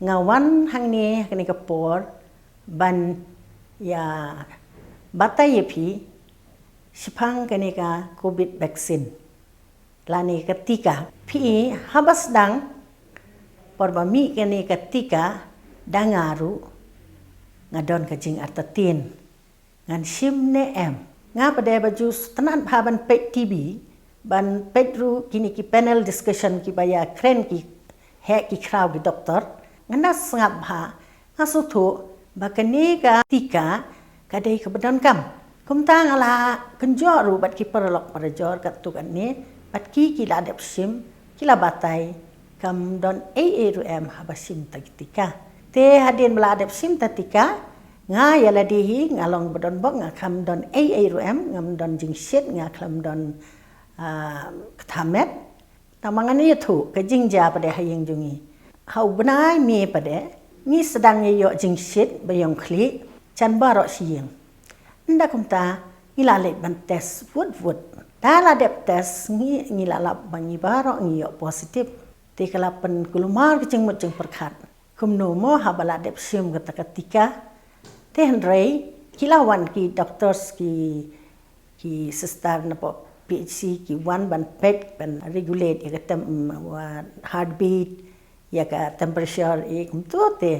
ngawan hang ni kani kapor ban ya batai yepi sipang kani ka COVID vaksin lani ketika pi habas dang porbami kani ketika dangaru ngadon kajing artatin ngan sim ne em nga pada baju tenan ban pet TV ban petru kini ki panel discussion ki baya kren ki he ki kraw ki doktor ngana sangap ha ngasutu bakani ka tika kadai ke badan kam kumtang ala kenjoru bat ki perlok pada jor kat tu kan ni bat ki la dep sim kila batai kam don AARM habasim tagitika te hadin bela dep sim tatika nga yala dihi ngalong badan bok nga kam don AARM ngam don jingsit nga kam don ketamet tamangan itu ke jingja pada hayang jungi hau benai mi pada ni sedang yo jingsit bayong kli chan barok siang nda kumta ngilale ban tes wud dala dep tes ngilalap bangi barok yo positif te kalapan kulumar kecing mut jeng perkat kumno mo habala dep sim ketika te hendrei kilawan ki doctors ki sister napo PHC ki one ban pet ban regulate ya katem heartbeat ya ka temperature kumtu te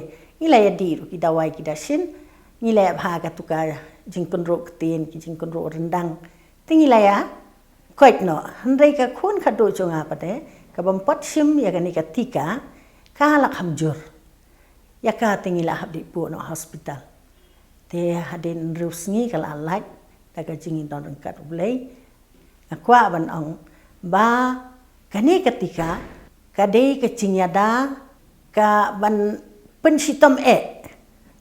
ila ya diru ki dawai ki dasin ila bha ka tuka jingkun ro tin ki jingkun ro rendang tingila ya koit no handai ka khun khadu chunga pate ka bampat sim ya ka ni ka tika ka la khamjur ya ka tingila habdi pu no hospital te hadin rusngi kala like daga jingin don kat ulai akwa ban ong ba kani ketika kadai kecinyada ka ban pensitom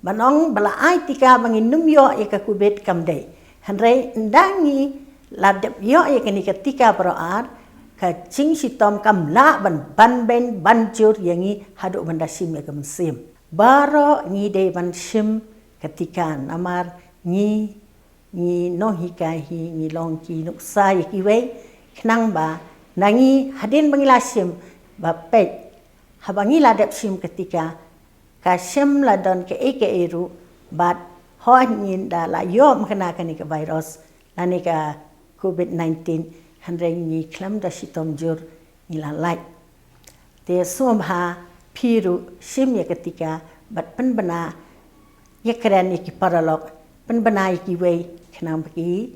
banong bala ai tika bangin numyo ya ka kubet kamdai hanrei ndangi ladep yo ya kani ketika proar ka cing sitom kamla ban ben banjur yangi haduk bandasim ya kamsim baro ngi de ban sim ketika namar ngi no hikahi ngi longki nuksa ki wei knang ba nangi hadin bangilasim ba pet habangi ladap sim ketika ka sim ladon ke eru bat ho ngin da la yom kena kani ke virus lani ka COVID-19 handreng ni klam da sitom jur ngila lai te somha piru sim ya ketika bat penbena ya keren ki paralog penbenai ki wei kenam ki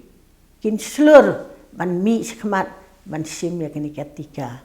kin slur ban mi skmat ban sim ya kini ketika